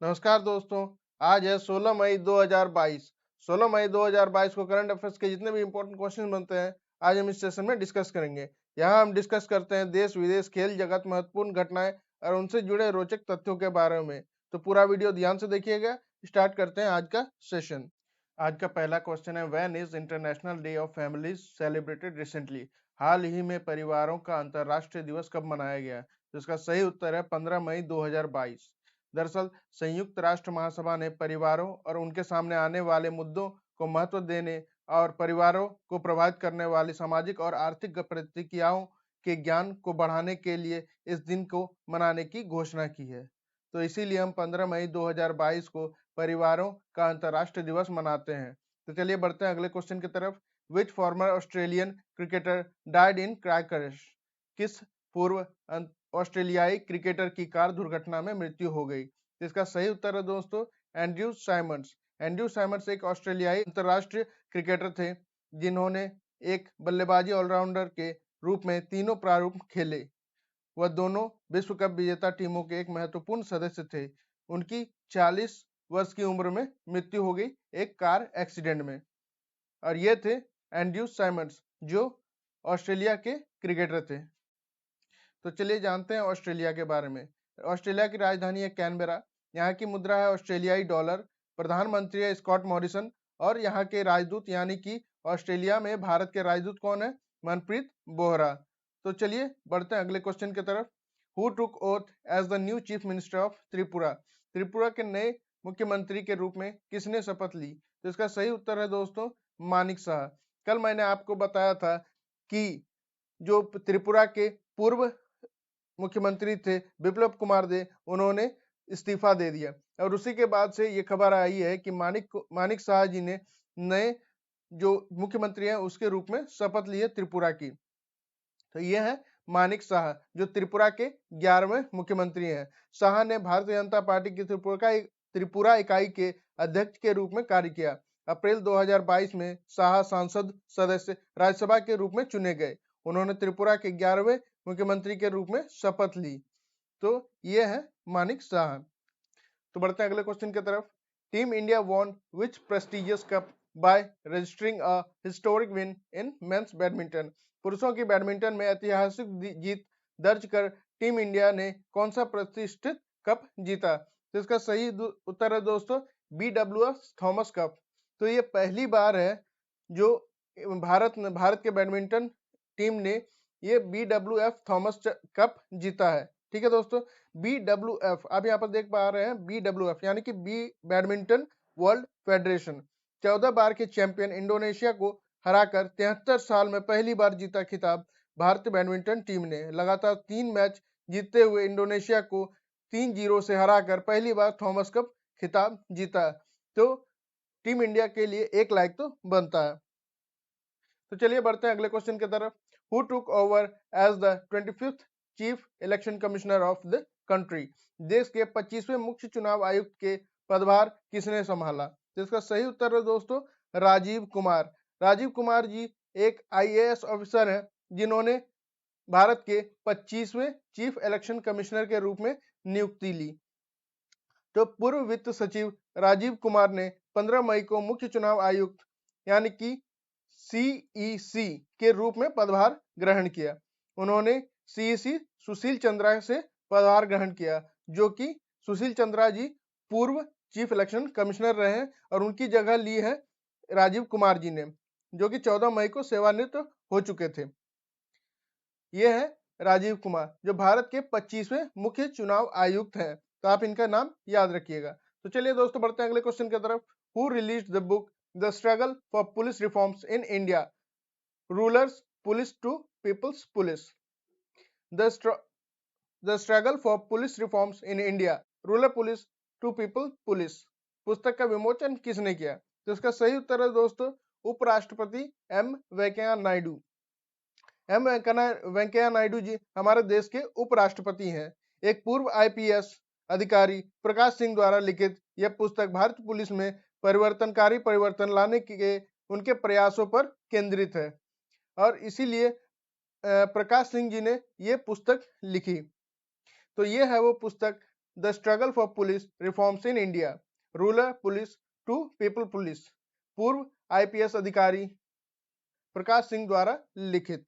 नमस्कार दोस्तों। आज है 16 मई 2022। 16 मई 2022 को करंट अफेयर्स के जितने भी इंपॉर्टेंट क्वेश्चन बनते हैं आज हम इस सेशन में डिस्कस करेंगे। यहाँ हम डिस्कस करते हैं देश विदेश खेल जगत महत्वपूर्ण घटनाएं और उनसे जुड़े रोचक तथ्यों के बारे में। तो पूरा वीडियो ध्यान से देखिएगा। स्टार्ट करते हैं आज का सेशन। आज का पहला क्वेश्चन है, when is international day of families celebrated recently. हाल ही में परिवारों का अंतर्राष्ट्रीय दिवस कब मनाया गया? तो इसका सही उत्तर है 15 मई 2022। दरअसल संयुक्त राष्ट्र महासभा ने परिवारों और उनके सामने आने वाले मुद्दों को महत्व देने और परिवारों को प्रभावित करने वाली सामाजिक और आर्थिक प्रतिक्रियाओं के ज्ञान को बढ़ाने के लिए इस दिन को मनाने की घोषणा की है। तो इसीलिए हम 15 मई 2022 को परिवारों का अंतर्राष्ट्रीय दिवस मनाते हैं। तो चलिए बढ़ते हैं अगले क्वेश्चन की तरफ। Which former Australian cricketer died in crash. किस पूर्व ऑस्ट्रेलियाई क्रिकेटर की कार दुर्घटना में मृत्यु हो गई? तो इसका सही उत्तर है दोस्तों एंड्रयू साइमंड्स। एंड्रयू साइमंड्स एक ऑस्ट्रेलियाई अंतर्राष्ट्रीय क्रिकेटर थे जिन्होंने एक बल्लेबाजी ऑलराउंडर के रूप में तीनों प्रारूप खेले। वह दोनों विश्व कप विजेता टीमों के एक महत्वपूर्ण सदस्य थे। उनकी 40 वर्ष की उम्र में मृत्यु हो गई एक कार एक्सीडेंट में। और ये थे एंड्रयू साइमंड्स जो ऑस्ट्रेलिया के क्रिकेटर थे। तो चलिए जानते हैं ऑस्ट्रेलिया के बारे में। ऑस्ट्रेलिया की राजधानी है कैनबेरा। यहाँ की मुद्रा है ऑस्ट्रेलियाई डॉलर। प्रधानमंत्री है स्कॉट मॉरिसन। और यहाँ के राजदूत यानी कि ऑस्ट्रेलिया में भारत के राजदूत कौन है? मनप्रीत बोहरा। तो चलिए बढ़ते हैं अगले क्वेश्चन की तरफ। Who took oath as the new chief minister of Tripura. Tripura के नए मुख्यमंत्री के रूप में किसने शपथ ली? तो इसका सही उत्तर है दोस्तों मानिक शाह। कल मैंने आपको बताया था कि जो त्रिपुरा के पूर्व मुख्यमंत्री थे बिप्लब कुमार देब, उन्होंने इस्तीफा दे दिया और उसी के बाद से ये खबर आई है कि मानिक शाह जी ने नए जो मुख्यमंत्री हैं उसके रूप में शपथ ली है त्रिपुरा की। तो ये है मानिक शाह जो त्रिपुरा के 11वें मुख्यमंत्री हैं। शाह ने भारतीय जनता पार्टी की त्रिपुरा इकाई के अध्यक्ष के रूप में कार्य किया। अप्रैल 2022 में शाह सांसद सदस्य राज्यसभा के रूप में चुने गए। उन्होंने त्रिपुरा के 11वें मुख्यमंत्री के रूप में शपथ ली। तो ये है मानिक शाह। तो बढ़ते हैं अगले क्वेश्चन की तरफ। Team India won which prestigious cup by registering a historic win in men's badminton. पुरुषों की बैडमिंटन में ऐतिहासिक जीत दर्ज कर टीम इंडिया ने कौन सा प्रतिष्ठित कप जीता? तो इसका सही उत्तर है दोस्तों BWF थॉमस कप। तो ये पहली बार है जो भारत के बैडमिंटन टीम ने ये BWF थॉमस कप जीता है। ठीक है दोस्तों, BWF आप यहाँ पर देख पा रहे हैं BWF यानी कि बी बैडमिंटन वर्ल्ड फेडरेशन 14 बार के चैंपियन इंडोनेशिया को हराकर 73 साल में पहली बार जीता खिताब भारतीय बैडमिंटन टीम ने। लगातार 3 मैच जीतते हुए इंडोनेशिया को 3-0 से हराकर पहली बार थॉमस कप खिताब जीता। तो टीम इंडिया के लिए एक लाइक तो बनता है। तो चलिए बढ़ते हैं अगले क्वेश्चन की तरफ। Who took over as the 25th chief election commissioner of the country. देश के 25वें मुख्य चुनाव आयुक्त के पदभार किसने संभाला? तो इसका सही उत्तर है दोस्तों राजीव कुमार। राजीव कुमार जी एक IAS ऑफिसर हैं जिन्होंने भारत के 25वें चीफ इलेक्शन कमिश्नर के रूप में नियुक्ति ली। तो पूर्व वित्त सचिव राजीव कुमार ने 15 मई को मुख्य चुनाव आयुक्त यानी कि CEC के रूप में पदभार ग्रहण किया। उन्होंने CEC सुशील चंद्रा से पदभार ग्रहण किया जो कि सुशील चंद्रा जी पूर्व चीफ इलेक्शन कमिश्नर रहे हैं और उनकी जगह ली है राजीव कुमार जी ने जो कि 14 मई को सेवानिवृत्त हो चुके थे। ये है राजीव कुमार जो भारत के 25वें मुख्य चुनाव आयुक्त हैं। तो आप इनका नाम याद रखिएगा। तो चलिए दोस्तों बढ़ते हैं अगले क्वेश्चन की तरफ। Who released the book the struggle for police reforms in India rulers police to people's police. The struggle for police reforms in India rural police to people police पुस्तक का विमोचन किसने किया? तो इसका सही उत्तर है दोस्तों उपराष्ट्रपति M वेंकैया नायडू। वेंकैया नायडू जी हमारे देश के उपराष्ट्रपति हैं। एक पूर्व IPS अधिकारी प्रकाश सिंह द्वारा लिखित यह पुस्तक भारतीय पुलिस में परिवर्तनकारी परिवर्तन लाने के उनके प्रयासों पर केंद्रित है और इसीलिए प्रकाश सिंह जी ने ये पुस्तक लिखी। तो ये है वो पुस्तक the struggle for police reforms in India, rural police to people police, पूर्व आईपीएस अधिकारी प्रकाश सिंह द्वारा लिखित।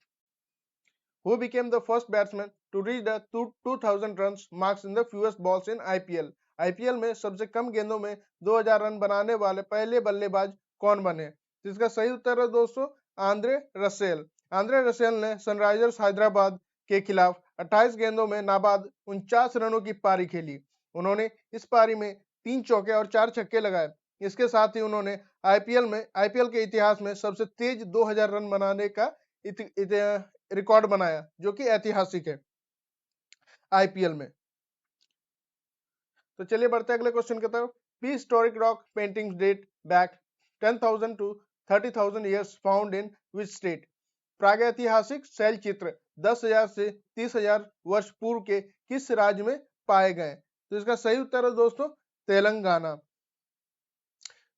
Who became the first batsman to reach the 2000 runs marks in the fewest balls in IPL? IPL में सबसे कम गेंदों में 2000 रन बनाने वाले पहले बल्लेबाज कौन बने? जिसका सही उत्तर है दोस्तों आंद्रे रसेल। आंद्रे रसेल ने सनराइजर्स हैदराबाद के खिलाफ 28 गेंदों में नाबाद 49 रनों की पारी खेली। उन्होंने इस पारी में 3 चौके और 4 छक्के लगाए। इसके साथ ही उन्होंने आईपीएल के इतिहास में सबसे तेज 2000 रन बनाने का रिकॉर्ड बनाया, जो कि ऐतिहासिक है आईपीएल में। तो चलिए बढ़ते हैं अगले क्वेश्चन की तरफ। Prehistoric rock paintings date back 10,000 to 30,000 years found in which state? प्रागैतिहासिक शैल चित्र 10,000 से 30,000 वर्ष पूर्व के किस राज्य में पाए गए? तो इसका सही उत्तर है दोस्तों तेलंगाना।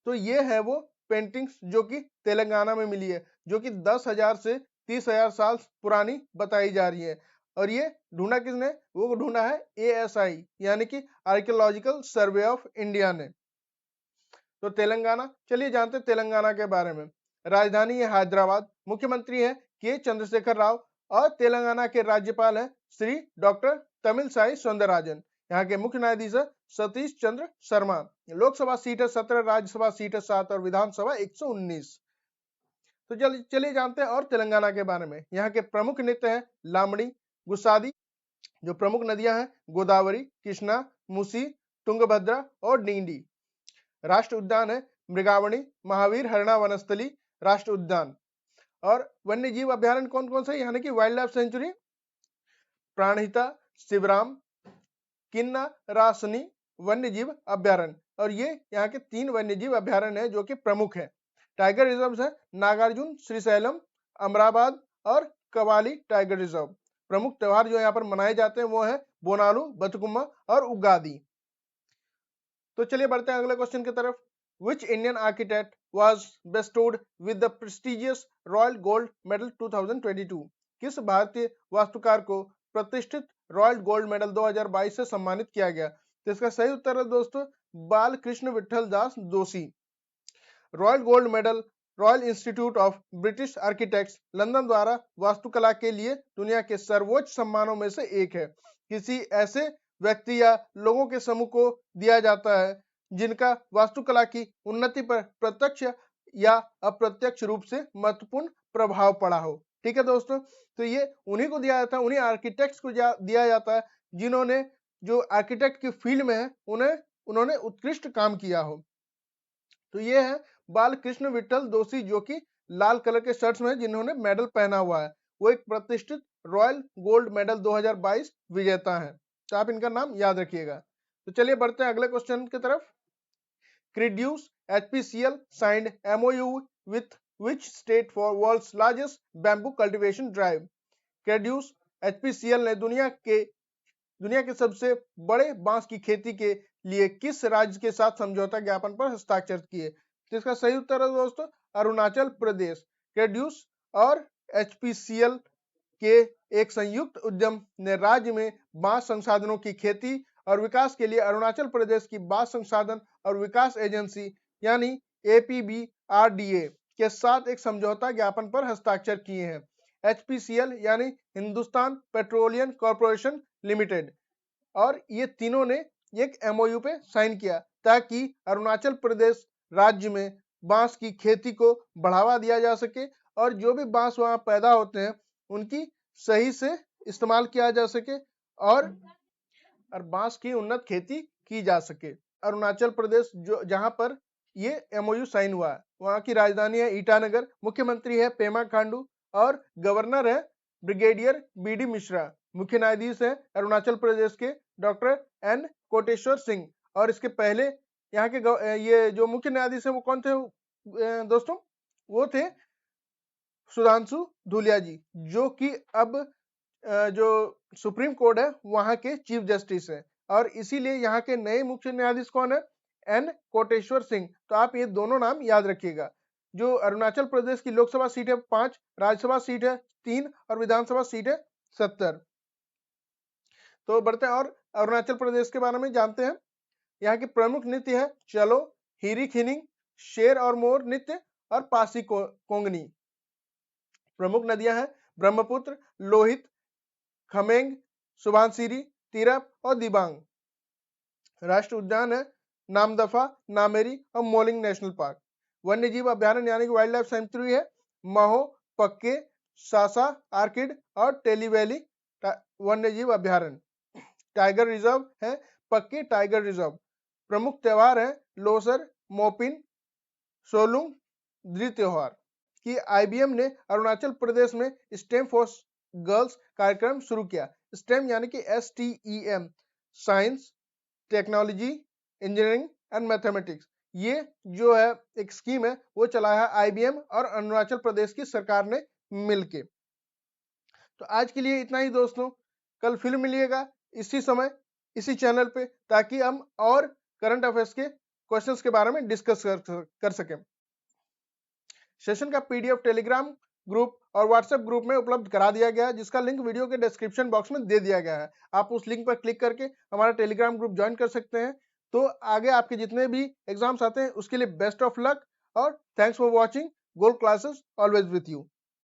तो ये है वो पेंटिंग्स जो कि तेलंगाना में मिली है, जो कि 10,000 से 30,000 साल पुरानी बताई जा रही है। और ये ढूंढा किसने? वो ढूंढा है ASI यानी कि आर्कियोलॉजिकल सर्वे ऑफ इंडिया ने। तो तेलंगाना, चलिए जानते हैं तेलंगाना के बारे में। राजधानी है हैदराबाद, मुख्यमंत्री है के चंद्रशेखर राव और तेलंगाना के राज्यपाल हैं श्री डॉक्टर तमिलसाई सौंदरराजन। यहाँ के मुख्य न्यायाधीश है सतीश चंद्र शर्मा। लोकसभा सीट है 17, राज्यसभा सीट है 7 और विधानसभा 119। तो चलिए जानते हैं और तेलंगाना के बारे में। यहाँ के प्रमुख नृत्य हैं लामड़ी, गुस्सादी। जो प्रमुख नदियां हैं गोदावरी, कृष्णा, मूसी, तुंगभद्रा और डींडी। राष्ट्र उद्यान है मृगावणी, महावीर हरणा वनस्थली राष्ट्र उद्यान। और वन्य जीव अभ्यारण्य कौन कौन से? यानी कि wildlife sanctuary Pranhita, Shivaram, Kinnerasani वन्य जीव अभ्यारण्य। और ये यहाँ के 3 वन्य जीव अभ्यारण्य है जो कि प्रमुख है। टाइगर रिजर्व है नागार्जुन, श्रीशैलम, अमराबाद और कवाली टाइगर रिजर्व। प्रमुख त्योहार जो यहाँ पर मनाए जाते हैं वो है बोनालू, बथुकम्मा और उगादी। तो चलिए बढ़ते हैं अगले क्वेश्चन की तरफ। Which Indian architect was bestowed with the prestigious Royal Gold Medal 2022? किस भारतीय वास्तुकार को प्रतिष्ठित रॉयल गोल्ड मेडल 2022 से सम्मानित किया गया? तो इसका सही उत्तर है दोस्तों बाल कृष्ण विठल दास दोषी। Royal gold medal royal institute of British architects London द्वारा वास्तुकला के लिए दुनिया के सर्वोच्च सम्मानों में से एक है। किसी ऐसे व्यक्ति या लोगों के समूह को दिया जाता है जिनका वास्तुकला की उन्नति पर प्रत्यक्ष या अप्रत्यक्ष रूप से महत्वपूर्ण प्रभाव पड़ा हो। ठीक है दोस्तों, तो ये उन्हीं को दिया जाता है, उन्हीं आर्किटेक्ट्स को दिया जाता है जिन्होंने जो आर्किटेक्ट की फील्ड में है उन्होंने उत्कृष्ट काम किया हो। तो ये है बाल कृष्ण विठल दोषी जो कि लाल कलर के शर्ट्स में जिन्होंने मेडल पहना हुआ है। वो एक प्रतिष्ठित रॉयल गोल्ड मेडल 2022 विजेता है। तो आप इनका नाम याद रखिएगा। तो चलिए बढ़ते हैं अगले क्वेश्चन की तरफ। क्रेड्यूस HPCL signed MOU with which state for world's largest bamboo cultivation drive? क्रेड्यूस HPCL ने दुनिया के सबसे बड़े बांस की खेती के लिए किस राज्य के साथ समझौता ज्ञापन पर हस्ताक्षर किए? तो इसका सही उत्तर है दोस्तों अरुणाचल प्रदेश। क्रेड्यूस और HPCL के एक संयुक्त उद्यम ने राज्य में बांस संसाधनों की खेती और विकास के लिए अरुणाचल प्रदेश की बांस संसाधन और विकास एजेंसी यानी APBRDA के साथ एक समझौता ज्ञापन पर हस्ताक्षर किए हैं। HPCL यानी हिंदुस्तान पेट्रोलियम कॉर्पोरेशन लिमिटेड और ये तीनों ने एक MOU पे साइन किया ताकि अरुणाचल प्रदेश राज्य में बांस की खेती को बढ़ावा दिया जा सके और जो भी बांस वहां पैदा होते हैं उनकी सही से इस्तेमाल किया जा सके और बांस की उन्नत खेती की जा सके। अरुणाचल प्रदेश जो जहां पर ये MOU साइन हुआ है वहां की राजधानी है ईटानगर, मुख्यमंत्री है पेमा खांडू और गवर्नर है ब्रिगेडियर BD मिश्रा। मुख्य न्यायाधीश है अरुणाचल प्रदेश के डॉक्टर N कोटेश्वर सिंह। और इसके पहले यहाँ के ये जो मुख्य न्यायाधीश है वो कौन थे दोस्तों? वो थे सुधांशु धूलिया जी जो कि अब जो सुप्रीम कोर्ट है वहां के चीफ जस्टिस है। और इसीलिए यहाँ के नए मुख्य न्यायाधीश कौन है? N कोटेश्वर सिंह। तो आप ये दोनों नाम याद रखिएगा। जो अरुणाचल प्रदेश की लोकसभा सीट है 5, राज्यसभा सीट है 3 और विधानसभा सीट है 70। तो बढ़ते हैं और अरुणाचल प्रदेश के बारे में जानते हैं। यहाँ की प्रमुख नृत्य है चलो, हिरी खिनिंग, शेर और मोर नृत्य और पासी कोंगनी। प्रमुख नदियां हैं ब्रह्मपुत्र, लोहित, खमेंग, सुबनसिरी, तिरप और दिबांग। राष्ट्रीय उद्यान है नामदफा, नामेरी और मोलिंग नेशनल पार्क। वन्यजीव अभ्यारण्य यानी कि वाइल्ड लाइफ सेंचुरी है महो, पक्के, सासा आर्किड और टेलीवैली वन्यजीव अभ्यारण्य। टाइगर रिजर्व है पक्के टाइगर रिजर्व। प्रमुख त्योहार है लोसर, मोपिन, सोलुंग, द्वि त्योहार। कि आईबीएम ने अरुणाचल प्रदेश में स्टेम फॉर गर्ल्स कार्यक्रम शुरू किया। स्टेम यानी कि STEM, science, technology, engineering and mathematics. ये जो है एक स्कीम है वो चलाया है आईबीएम और अरुणाचल प्रदेश की सरकार ने मिलके। तो आज के लिए इतना ही दोस्तों, कल फिर मिलिएगा इसी समय इसी चैनल पे, ताकि हम और करंट अफेयर्स के क्वेश्चंस के बारे में डिस्कस कर सकें। सेशन का पीडीएफ टेलीग्राम ग्रुप और व्हाट्सएप ग्रुप में उपलब्ध करा दिया गया है, जिसका लिंक वीडियो के डिस्क्रिप्शन बॉक्स में दे दिया गया है। आप उस लिंक पर क्लिक करके हमारा टेलीग्राम ग्रुप ज्वाइन कर सकते हैं। तो आगे आपके जितने भी एग्जाम्स आते हैं उसके लिए बेस्ट ऑफ लक और thanks for watching. Gold classes always with you.